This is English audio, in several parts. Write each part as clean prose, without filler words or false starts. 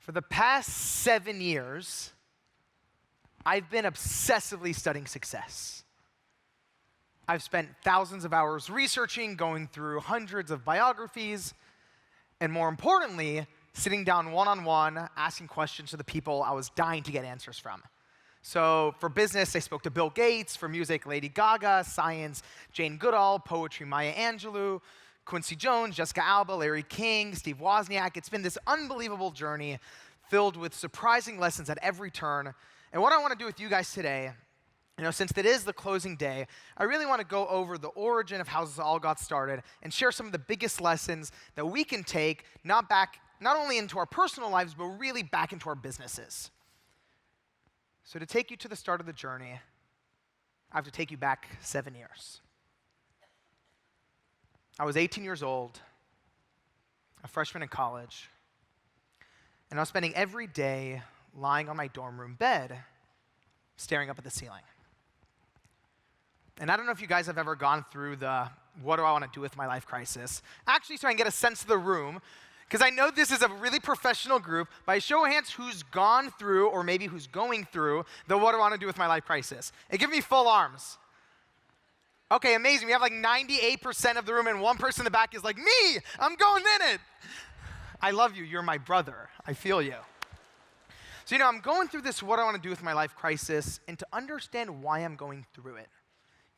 For the past 7 years, I've been obsessively studying success. I've spent thousands of hours researching, going through hundreds of biographies, and more importantly, sitting down one-on-one, asking questions to the people I was dying to get answers from. So for business, I spoke to Bill Gates. For music, Lady Gaga. Science, Jane Goodall. Poetry, Maya Angelou. Quincy Jones, Jessica Alba, Larry King, Steve Wozniak. It's been this unbelievable journey filled with surprising lessons at every turn. And what I want to do with you guys today, since it is the closing day, I really want to go over the origin of how this all got started and share some of the biggest lessons that we can take, not only into our personal lives, but really back into our businesses. So to take you to the start of the journey, I have to take you back 7 years. I was 18 years old, a freshman in college, and I was spending every day lying on my dorm room bed, staring up at the ceiling. And I don't know if you guys have ever gone through the what do I want to do with my life crisis. Actually, so I can get a sense of the room, because I know this is a really professional group, by show of hands, who's gone through, or maybe who's going through, the what do I want to do with my life crisis. And give me full arms. Okay, amazing. We have like 98% of the room, and one person in the back is like, me, I'm going in it. I love you. You're my brother. I feel you. So, I'm going through this what I want to do with my life crisis, and to understand why I'm going through it,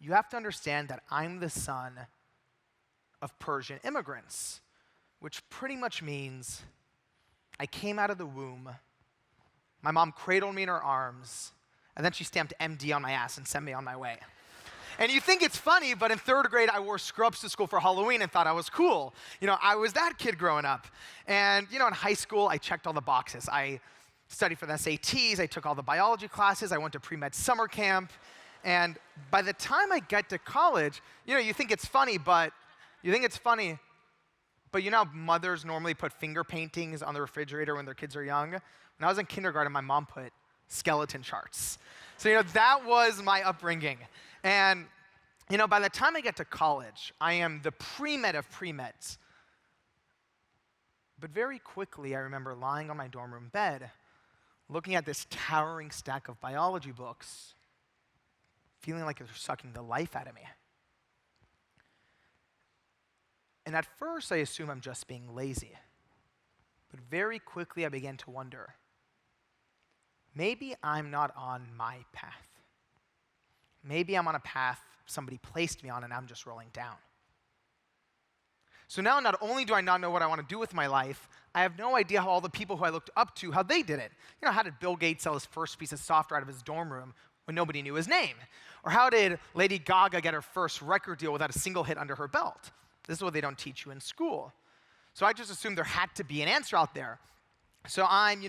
you have to understand that I'm the son of Persian immigrants, which pretty much means I came out of the womb, my mom cradled me in her arms, and then she stamped MD on my ass and sent me on my way. And you think it's funny, but in 3rd grade, I wore scrubs to school for Halloween and thought I was cool. I was that kid growing up. And, in high school, I checked all the boxes. I studied for the SATs. I took all the biology classes. I went to pre-med summer camp. And by the time I get to college, you think it's funny, but mothers normally put finger paintings on the refrigerator when their kids are young. When I was in kindergarten, my mom put skeleton charts. So, that was my upbringing. And, by the time I get to college, I am the pre-med of pre-meds. But very quickly, I remember lying on my dorm room bed, looking at this towering stack of biology books, feeling like they're sucking the life out of me. And at first, I assume I'm just being lazy. But very quickly, I began to wonder, maybe I'm not on my path. Maybe I'm on a path somebody placed me on and I'm just rolling down. So now not only do I not know what I want to do with my life, I have no idea how all the people who I looked up to, how they did it. How did Bill Gates sell his first piece of software out of his dorm room when nobody knew his name? Or how did Lady Gaga get her first record deal without a single hit under her belt? This is what they don't teach you in school. So I just assumed there had to be an answer out there. So I'm,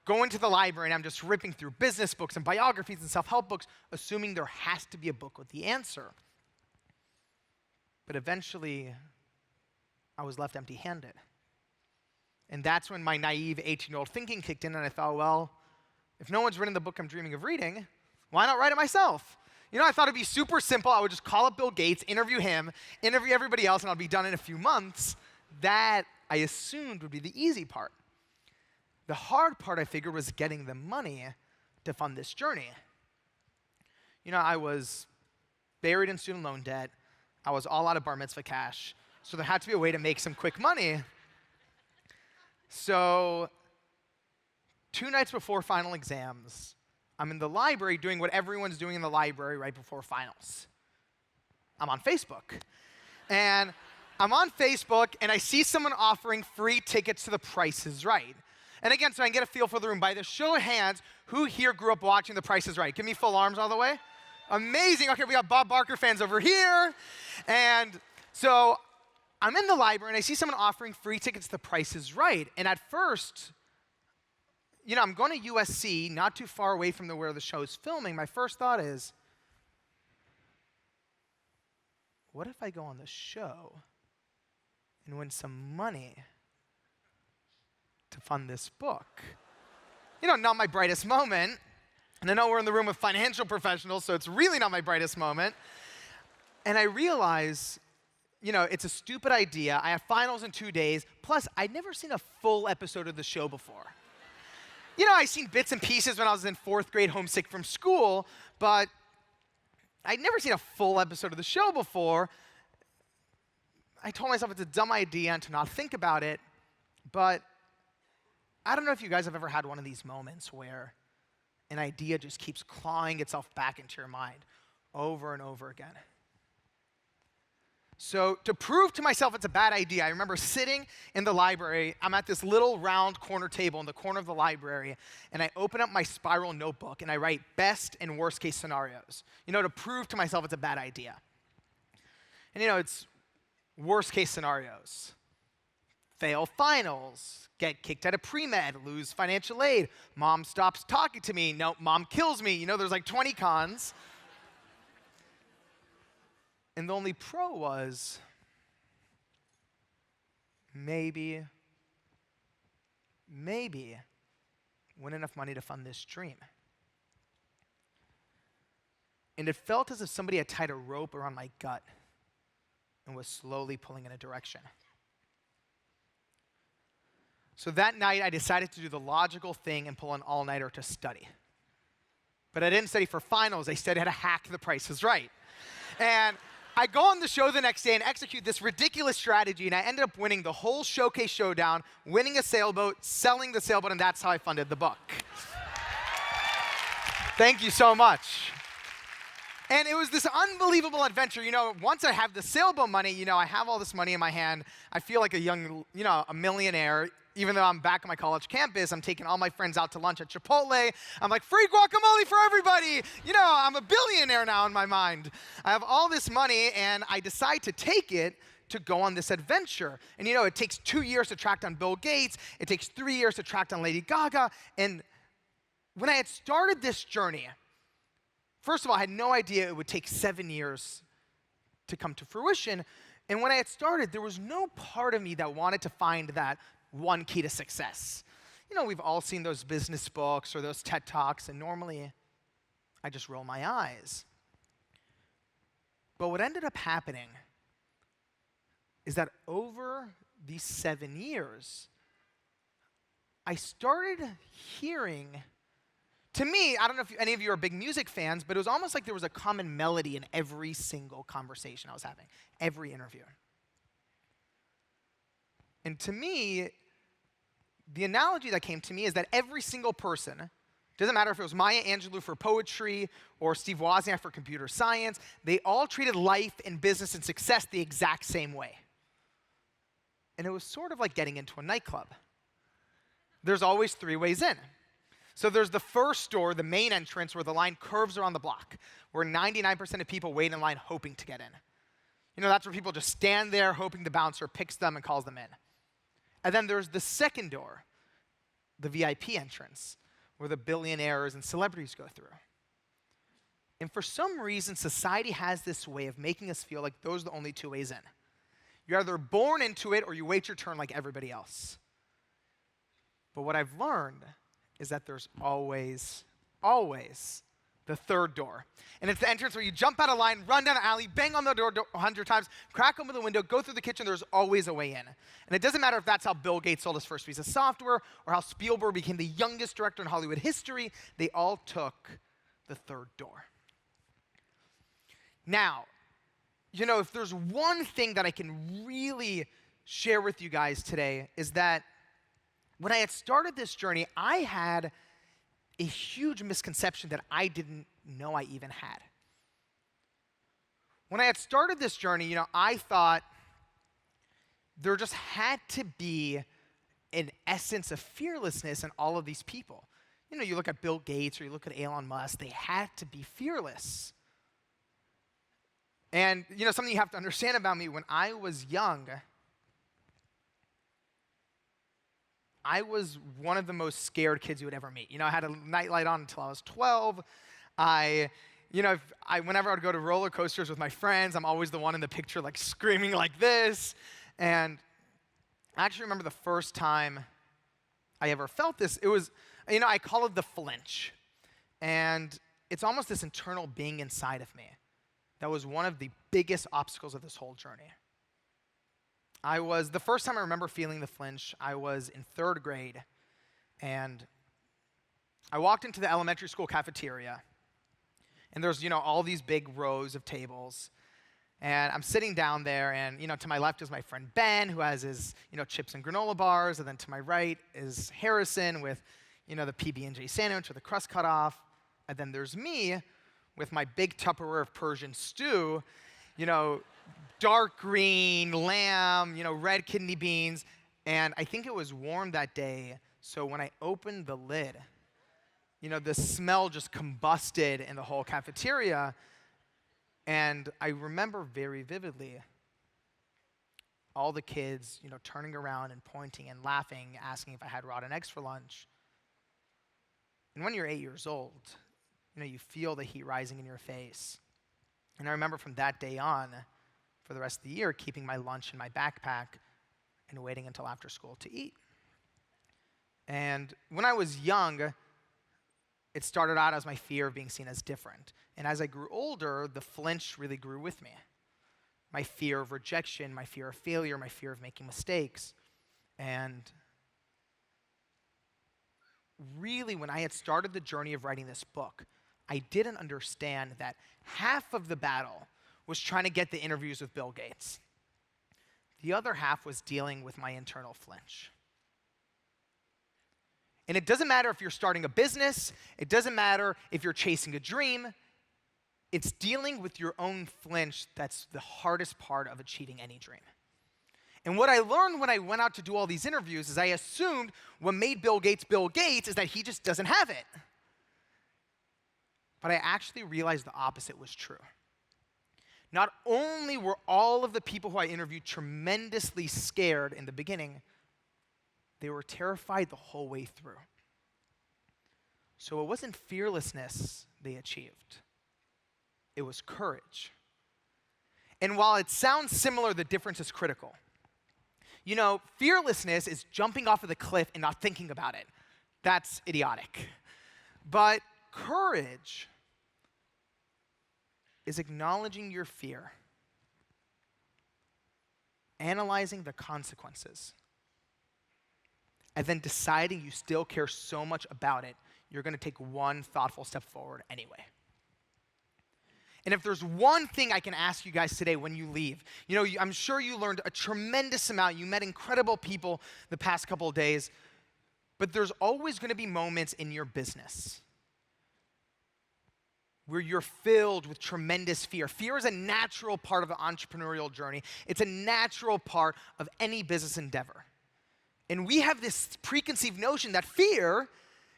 going to the library and I'm just ripping through business books and biographies and self-help books, assuming there has to be a book with the answer. But eventually, I was left empty-handed. And that's when my naive 18-year-old thinking kicked in, and I thought, well, if no one's written the book I'm dreaming of reading, why not write it myself? I thought it'd be super simple. I would just call up Bill Gates, interview him, interview everybody else, and I'll be done in a few months. That, I assumed, would be the easy part. The hard part, I figured, was getting the money to fund this journey. I was buried in student loan debt. I was all out of bar mitzvah cash. So there had to be a way to make some quick money. So 2 nights before final exams, I'm in the library doing what everyone's doing in the library right before finals. I'm on Facebook. And I'm on Facebook, and I see someone offering free tickets to The Price is Right. And again, so I can get a feel for the room. By the show of hands, who here grew up watching The Price is Right? Give me full arms all the way. Amazing. Okay, we got Bob Barker fans over here. And so I'm in the library, and I see someone offering free tickets to The Price is Right. And at first, I'm going to USC, not too far away from where the show is filming. My first thought is, what if I go on the show and win some money to fund this book? Not my brightest moment. And I know we're in the room with financial professionals, so it's really not my brightest moment. And I realize, it's a stupid idea. I have finals in 2 days. Plus, I'd never seen a full episode of the show before. I seen bits and pieces when I was in 4th grade homesick from school, but I'd never seen a full episode of the show before. I told myself it's a dumb idea and to not think about it, but I don't know if you guys have ever had one of these moments where an idea just keeps clawing itself back into your mind over and over again. So to prove to myself it's a bad idea, I remember sitting in the library. I'm at this little round corner table in the corner of the library, and I open up my spiral notebook, and I write best and worst case scenarios, to prove to myself it's a bad idea. And it's worst case scenarios. Fail finals, get kicked out of pre-med, lose financial aid, mom stops talking to me, no, mom kills me. There's like 20 cons. And the only pro was maybe win enough money to fund this dream. And it felt as if somebody had tied a rope around my gut and was slowly pulling in a direction. So that night, I decided to do the logical thing and pull an all-nighter to study. But I didn't study for finals. I studied how to hack The Price is Right. And I go on the show the next day and execute this ridiculous strategy, and I ended up winning the whole showcase showdown, winning a sailboat, selling the sailboat, and that's how I funded the book. Thank you so much. And it was this unbelievable adventure. Once I have the sailboat money, I have all this money in my hand. I feel like a young, a millionaire. Even though I'm back on my college campus, I'm taking all my friends out to lunch at Chipotle. I'm like, free guacamole for everybody. I'm a billionaire now in my mind. I have all this money, and I decide to take it to go on this adventure. And it takes 2 years to track down Bill Gates. It takes 3 years to track down Lady Gaga. And when I had started this journey, first of all, I had no idea it would take 7 years to come to fruition. And when I had started, there was no part of me that wanted to find that one key to success. We've all seen those business books or those TED Talks, and normally I just roll my eyes. But what ended up happening is that over these 7 years, I started hearing, to me, I don't know if any of you are big music fans, but it was almost like there was a common melody in every single conversation I was having, every interview. And to me, the analogy that came to me is that every single person, doesn't matter if it was Maya Angelou for poetry or Steve Wozniak for computer science, they all treated life and business and success the exact same way. And it was sort of like getting into a nightclub. There's always 3 ways in. So there's the first door, the main entrance, where the line curves around the block, where 99% of people wait in line hoping to get in. That's where people just stand there hoping the bouncer picks them and calls them in. And then there's the second door, the VIP entrance, where the billionaires and celebrities go through. And for some reason, society has this way of making us feel like those are the only 2 ways in. You're either born into it or you wait your turn like everybody else. But what I've learned is that there's always the third door. And it's the entrance where you jump out of line, run down an alley, bang on the door 100 times, crack open the window, go through the kitchen. There's always a way in. And it doesn't matter if that's how Bill Gates sold his first piece of software or how Spielberg became the youngest director in Hollywood history. They all took the third door. Now, if there's one thing that I can really share with you guys today is that when I had started this journey, I had a huge misconception that I didn't know I even had. When I had started this journey, I thought there just had to be an essence of fearlessness in all of these people. You look at Bill Gates or you look at Elon Musk, they had to be fearless. And, something you have to understand about me, when I was young, I was one of the most scared kids you would ever meet. I had a nightlight on until I was 12. Whenever I would go to roller coasters with my friends, I'm always the one in the picture, like screaming like this. And I actually remember the first time I ever felt this. It was, I call it the flinch. And it's almost this internal being inside of me that was one of the biggest obstacles of this whole journey. The first time I remember feeling the flinch, I was in 3rd grade, and I walked into the elementary school cafeteria, and there's, all these big rows of tables. And I'm sitting down there, and, to my left is my friend Ben, who has his, chips and granola bars. And then to my right is Harrison with, the PB&J sandwich with the crust cut off. And then there's me with my big Tupperware of Persian stew, dark green, lamb, red kidney beans. And I think it was warm that day, so when I opened the lid, the smell just combusted in the whole cafeteria. And I remember very vividly all the kids, turning around and pointing and laughing, asking if I had rotten eggs for lunch. And when you're 8 years old, you feel the heat rising in your face. And I remember from that day on, for the rest of the year, keeping my lunch in my backpack and waiting until after school to eat. And when I was young, it started out as my fear of being seen as different. And as I grew older, the flinch really grew with me. My fear of rejection, my fear of failure, my fear of making mistakes. And really, when I had started the journey of writing this book, I didn't understand that half of the battle was trying to get the interviews with Bill Gates. The other half was dealing with my internal flinch. And it doesn't matter if you're starting a business, it doesn't matter if you're chasing a dream, it's dealing with your own flinch that's the hardest part of achieving any dream. And what I learned when I went out to do all these interviews is I assumed what made Bill Gates is that he just doesn't have it. But I actually realized the opposite was true. Not only were all of the people who I interviewed tremendously scared in the beginning, they were terrified the whole way through. So it wasn't fearlessness they achieved. It was courage. And while it sounds similar, the difference is critical. Fearlessness is jumping off of the cliff and not thinking about it. That's idiotic. But courage is acknowledging your fear, analyzing the consequences, and then deciding you still care so much about it, you're going to take one thoughtful step forward anyway. And if there's one thing I can ask you guys today when you leave, I'm sure you learned a tremendous amount. You met incredible people the past couple of days, but there's always going to be moments in your business where you're filled with tremendous fear. Fear is a natural part of the entrepreneurial journey. It's a natural part of any business endeavor. And we have this preconceived notion that fear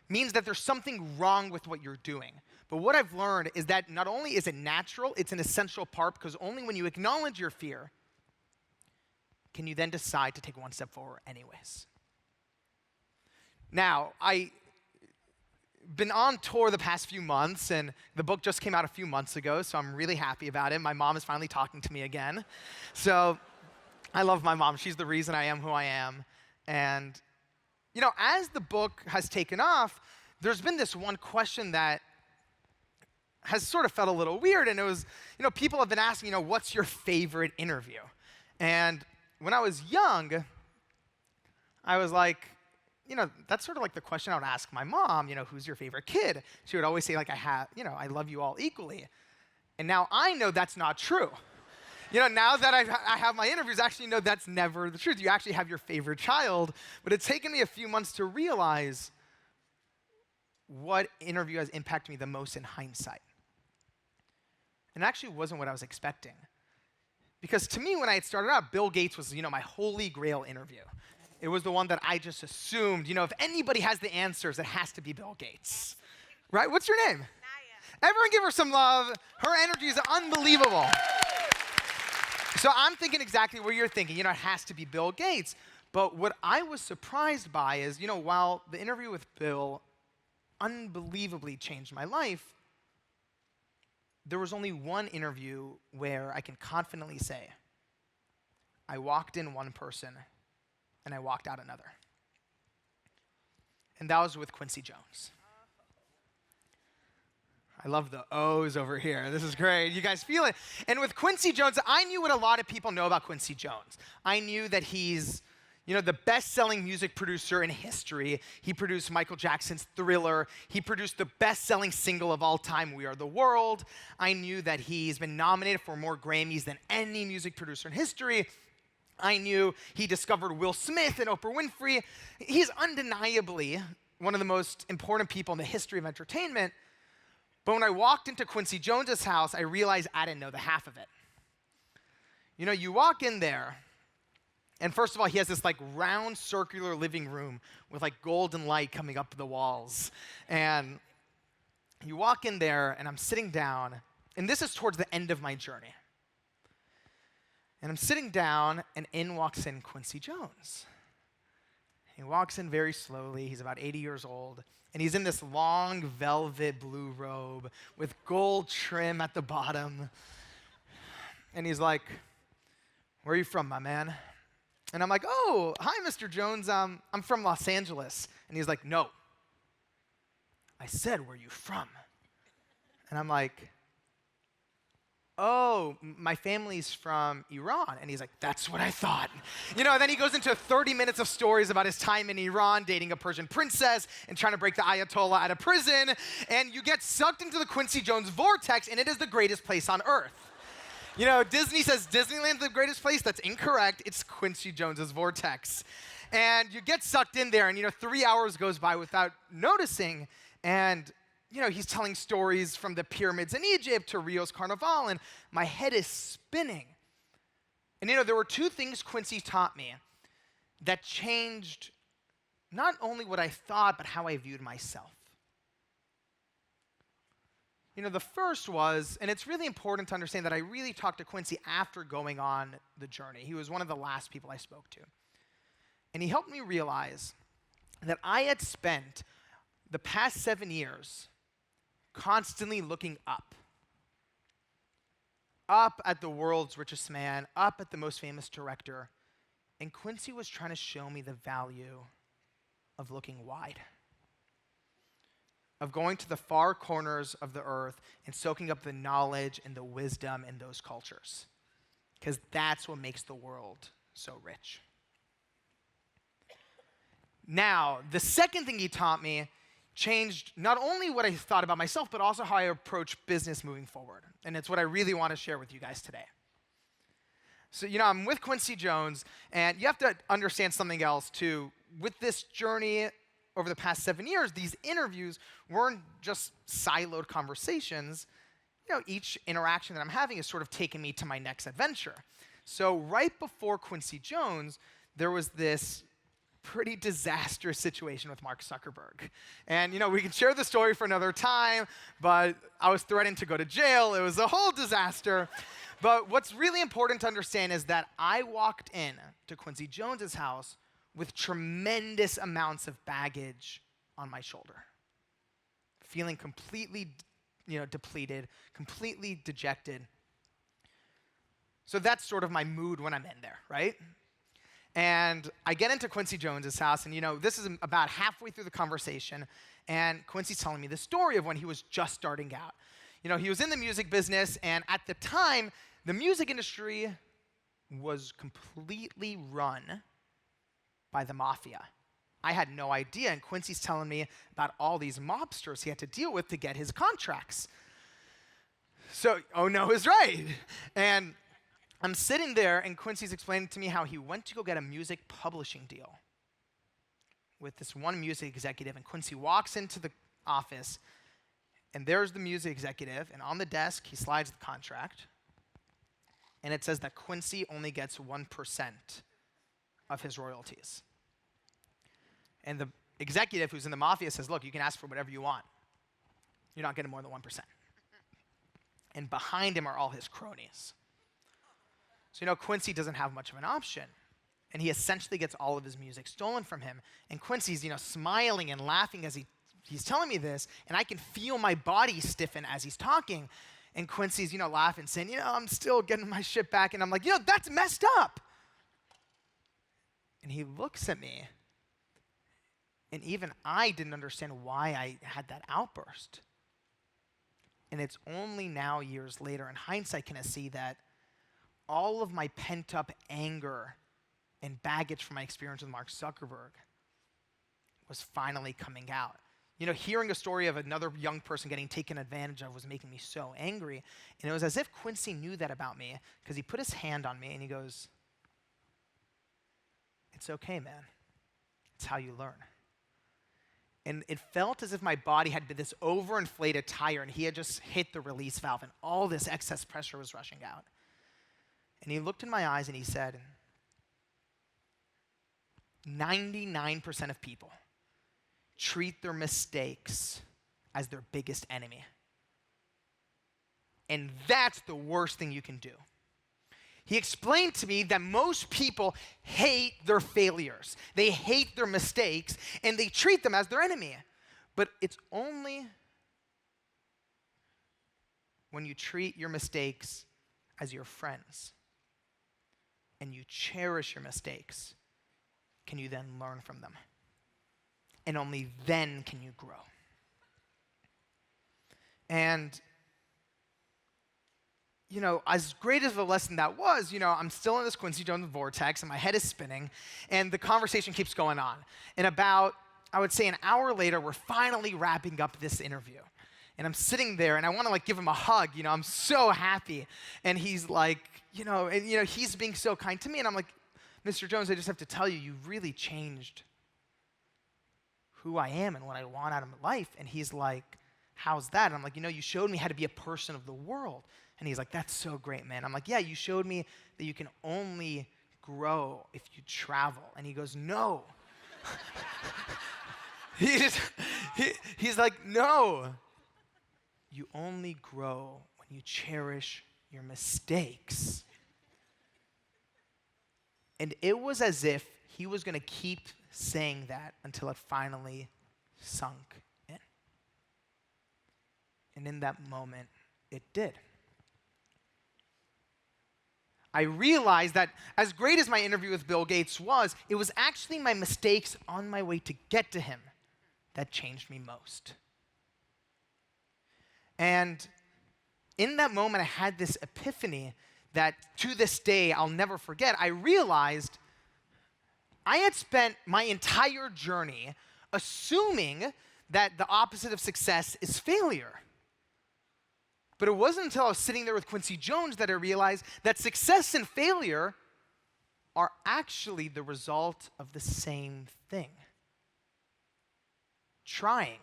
means that there's something wrong with what you're doing. But what I've learned is that not only is it natural, it's an essential part, because only when you acknowledge your fear can you then decide to take one step forward anyways. Now, I've been on tour the past few months, and the book just came out a few months ago, so I'm really happy about it. My mom is finally talking to me again. So I love my mom. She's the reason I am who I am. And, as the book has taken off, there's been this one question that has sort of felt a little weird, and it was, people have been asking, what's your favorite interview? And when I was young, I was like, that's sort of like the question I would ask my mom, who's your favorite kid? She would always say, I love you all equally. And now I know that's not true. Now that I have my interviews, actually, that's never the truth. You actually have your favorite child. But it's taken me a few months to realize what interview has impacted me the most in hindsight. And it actually wasn't what I was expecting. Because to me, when I had started out, Bill Gates was, my holy grail interview. It was the one that I just assumed, if anybody has the answers, it has to be Bill Gates. Right? What's your name? Naya. Everyone give her some love. Her energy is unbelievable. So I'm thinking exactly what you're thinking. It has to be Bill Gates. But what I was surprised by is, while the interview with Bill unbelievably changed my life, there was only one interview where I can confidently say, I walked in one person and I walked out another. And that was with Quincy Jones. I love the O's over here. This is great. You guys feel it? And with Quincy Jones, I knew what a lot of people know about Quincy Jones. I knew that he's, The best-selling music producer in history. He produced Michael Jackson's Thriller. He produced the best-selling single of all time, We Are the World. I knew that he's been nominated for more Grammys than any music producer in history. I knew he discovered Will Smith and Oprah Winfrey. He's undeniably one of the most important people in the history of entertainment. But when I walked into Quincy Jones's house, I realized I didn't know the half of it. You walk in there, and first of all, he has this round circular living room with golden light coming up the walls. And you walk in there, and I'm sitting down, and this is towards the end of my journey. And I'm sitting down, and in walks in Quincy Jones. He walks in very slowly. He's about 80 years old, and he's in this long velvet blue robe with gold trim at the bottom. And he's like, "Where are you from, my man?" And I'm like, "Oh, hi, Mr. Jones. I'm from Los Angeles." And he's like, "No. I said, where are you from?" And I'm like, "Oh, my family's from Iran." And he's like, "That's what I thought." Then he goes into 30 minutes of stories about his time in Iran, dating a Persian princess, and trying to break the Ayatollah out of prison. And you get sucked into the Quincy Jones vortex, and it is the greatest place on earth. Disney says Disneyland's the greatest place. That's incorrect. It's Quincy Jones's vortex. And you get sucked in there, and 3 hours goes by without noticing. And he's telling stories from the pyramids in Egypt to Rio's Carnival, and my head is spinning. And there were two things Quincy taught me that changed not only what I thought, but how I viewed myself. The first was, and it's really important to understand that I really talked to Quincy after going on the journey. He was one of the last people I spoke to. And he helped me realize that I had spent the past 7 years constantly looking up at the world's richest man, up at the most famous director. And Quincy was trying to show me the value of looking wide, of going to the far corners of the earth and soaking up the knowledge and the wisdom in those cultures, because that's what makes the world so rich. Now, the second thing he taught me changed not only what I thought about myself, but also how I approach business moving forward. And it's what I really want to share with you guys today. So, I'm with Quincy Jones, and you have to understand something else too. With this journey over the past 7 years, these interviews weren't just siloed conversations. Each interaction that I'm having is sort of taking me to my next adventure. So right before Quincy Jones, there was this pretty disastrous situation with Mark Zuckerberg. And, we can share the story for another time, but I was threatened to go to jail. It was a whole disaster. But what's really important to understand is that I walked in to Quincy Jones's house with tremendous amounts of baggage on my shoulder, feeling completely, depleted, completely dejected. So that's sort of my mood when I'm in there, right? And I get into Quincy Jones's house, and this is about halfway through the conversation, and Quincy's telling me the story of when he was just starting out. He was in the music business, and at the time, the music industry was completely run by the mafia. I had no idea, and Quincy's telling me about all these mobsters he had to deal with to get his contracts. So, oh no is right. And I'm sitting there, and Quincy's explaining to me how he went to go get a music publishing deal with this one music executive, and Quincy walks into the office, and there's the music executive, and on the desk, he slides the contract, and it says that Quincy only gets 1% of his royalties. And the executive who's in the mafia says, "Look, you can ask for whatever you want. You're not getting more than 1%. And behind him are all his cronies. So Quincy doesn't have much of an option. And he essentially gets all of his music stolen from him. And Quincy's, smiling and laughing as he's telling me this, and I can feel my body stiffen as he's talking. And Quincy's, laughing, saying, "I'm still getting my shit back." And I'm like, "That's messed up." And he looks at me, and even I didn't understand why I had that outburst. And it's only now, years later, in hindsight, can I see that all of my pent-up anger and baggage from my experience with Mark Zuckerberg was finally coming out. Hearing a story of another young person getting taken advantage of was making me so angry. And it was as if Quincy knew that about me, because he put his hand on me and he goes, "It's okay, man. It's how you learn." And it felt as if my body had been this overinflated tire and he had just hit the release valve and all this excess pressure was rushing out. And he looked in my eyes and he said, 99% of people treat their mistakes as their biggest enemy. And that's the worst thing you can do. He explained to me that most people hate their failures. They hate their mistakes, and they treat them as their enemy. But it's only when you treat your mistakes as your friends and you cherish your mistakes can you then learn from them. And only then can you grow. And as great as a lesson that was, I'm still in this Quincy Jones vortex and my head is spinning and the conversation keeps going on. And about, I would say an hour later, we're finally wrapping up this interview. And I'm sitting there and I want to give him a hug, I'm so happy. And he's like, he's being so kind to me. And I'm like, "Mr. Jones, I just have to tell you, you really changed who I am and what I want out of my life." And he's like, "How's that?" And I'm like, "You showed me how to be a person of the world." And he's like, "That's so great, man." I'm like, "Yeah, you showed me that you can only grow if you travel." And he goes, "No." He's like, "No. You only grow when you cherish your mistakes." And it was as if he was going to keep saying that until it finally sunk in. And in that moment, it did. I realized that as great as my interview with Bill Gates was, it was actually my mistakes on my way to get to him that changed me most. And in that moment, I had this epiphany that to this day I'll never forget. I realized I had spent my entire journey assuming that the opposite of success is failure. But it wasn't until I was sitting there with Quincy Jones that I realized that success and failure are actually the result of the same thing: trying.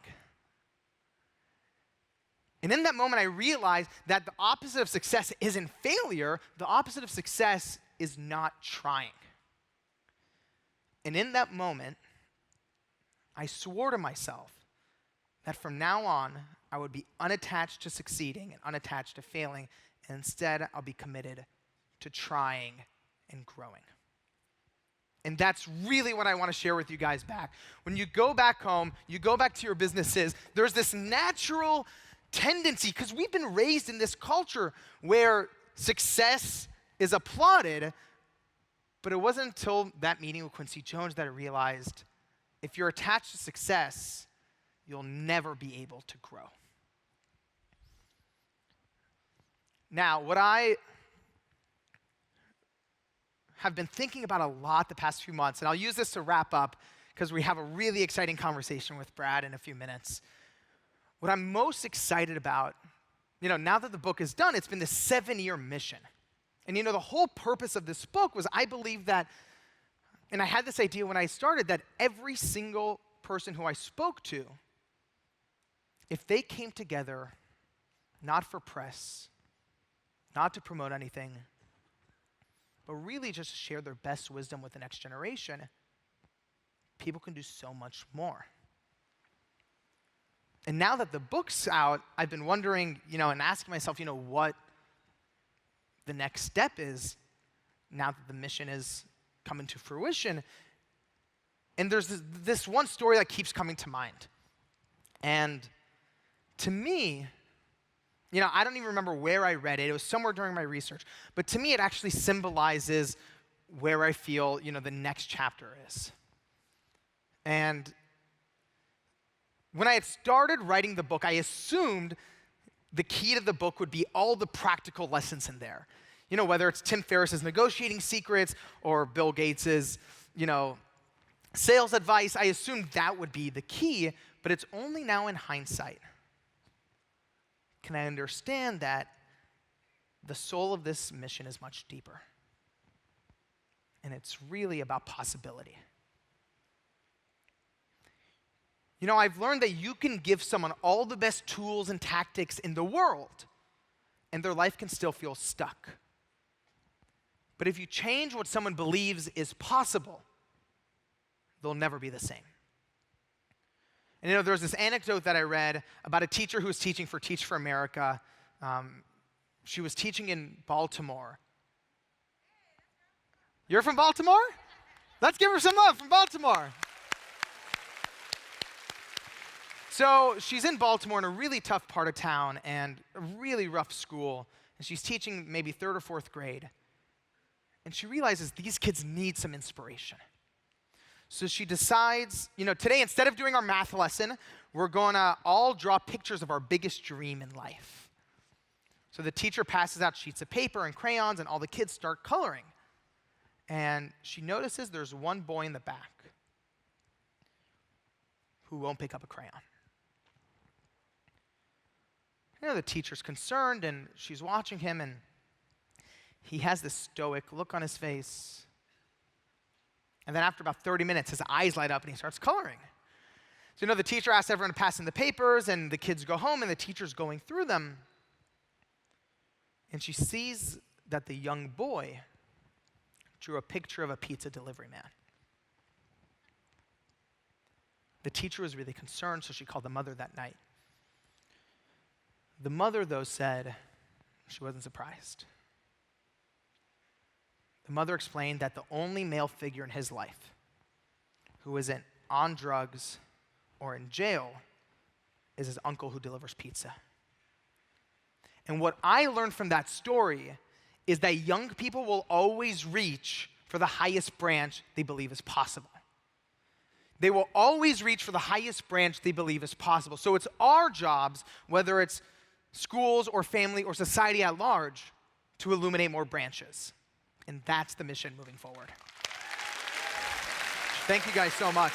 And in that moment, I realized that the opposite of success isn't failure. The opposite of success is not trying. And in that moment, I swore to myself that from now on, I would be unattached to succeeding and unattached to failing, and instead, I'll be committed to trying and growing. And that's really what I want to share with you guys back. When you go back home, you go back to your businesses, there's this natural tendency, because we've been raised in this culture where success is applauded, but it wasn't until that meeting with Quincy Jones that I realized if you're attached to success, you'll never be able to grow. Now, what I have been thinking about a lot the past few months, and I'll use this to wrap up because we have a really exciting conversation with Brad in a few minutes. What I'm most excited about, now that the book is done, it's been this 7-year mission. And the whole purpose of this book was I believe that, and I had this idea when I started, that every single person who I spoke to, if they came together, not for press, not to promote anything, but really just to share their best wisdom with the next generation, people can do so much more. And now that the book's out, I've been wondering, and asking myself, what the next step is now that the mission is coming to fruition. And there's this one story that keeps coming to mind. And to me, I don't even remember where I read it. It was somewhere during my research. But to me, it actually symbolizes where I feel, the next chapter is. And when I had started writing the book, I assumed the key to the book would be all the practical lessons in there. Whether it's Tim Ferriss's negotiating secrets or Bill Gates's, sales advice, I assumed that would be the key, but it's only now in hindsight can I understand that the soul of this mission is much deeper. And it's really about possibility. I've learned that you can give someone all the best tools and tactics in the world, and their life can still feel stuck. But if you change what someone believes is possible, they'll never be the same. And there was this anecdote that I read about a teacher who was teaching for Teach for America. She was teaching in Baltimore. You're from Baltimore? Let's give her some love from Baltimore. So she's in Baltimore in a really tough part of town and a really rough school. And she's teaching maybe 3rd or 4th grade. And she realizes these kids need some inspiration. So she decides, today instead of doing our math lesson, we're going to all draw pictures of our biggest dream in life. So the teacher passes out sheets of paper and crayons, and all the kids start coloring. And she notices there's one boy in the back who won't pick up a crayon. The teacher's concerned, and she's watching him, and he has this stoic look on his face. And then after about 30 minutes, his eyes light up, and he starts coloring. So the teacher asks everyone to pass in the papers, and the kids go home, and the teacher's going through them. And she sees that the young boy drew a picture of a pizza delivery man. The teacher was really concerned, so she called the mother that night. The mother, though, said she wasn't surprised. The mother explained that the only male figure in his life who isn't on drugs or in jail is his uncle who delivers pizza. And what I learned from that story is that young people will always reach for the highest branch they believe is possible. They will always reach for the highest branch they believe is possible. So it's our jobs, whether it's schools or family or society at large, to illuminate more branches. And that's the mission moving forward. Thank you guys so much.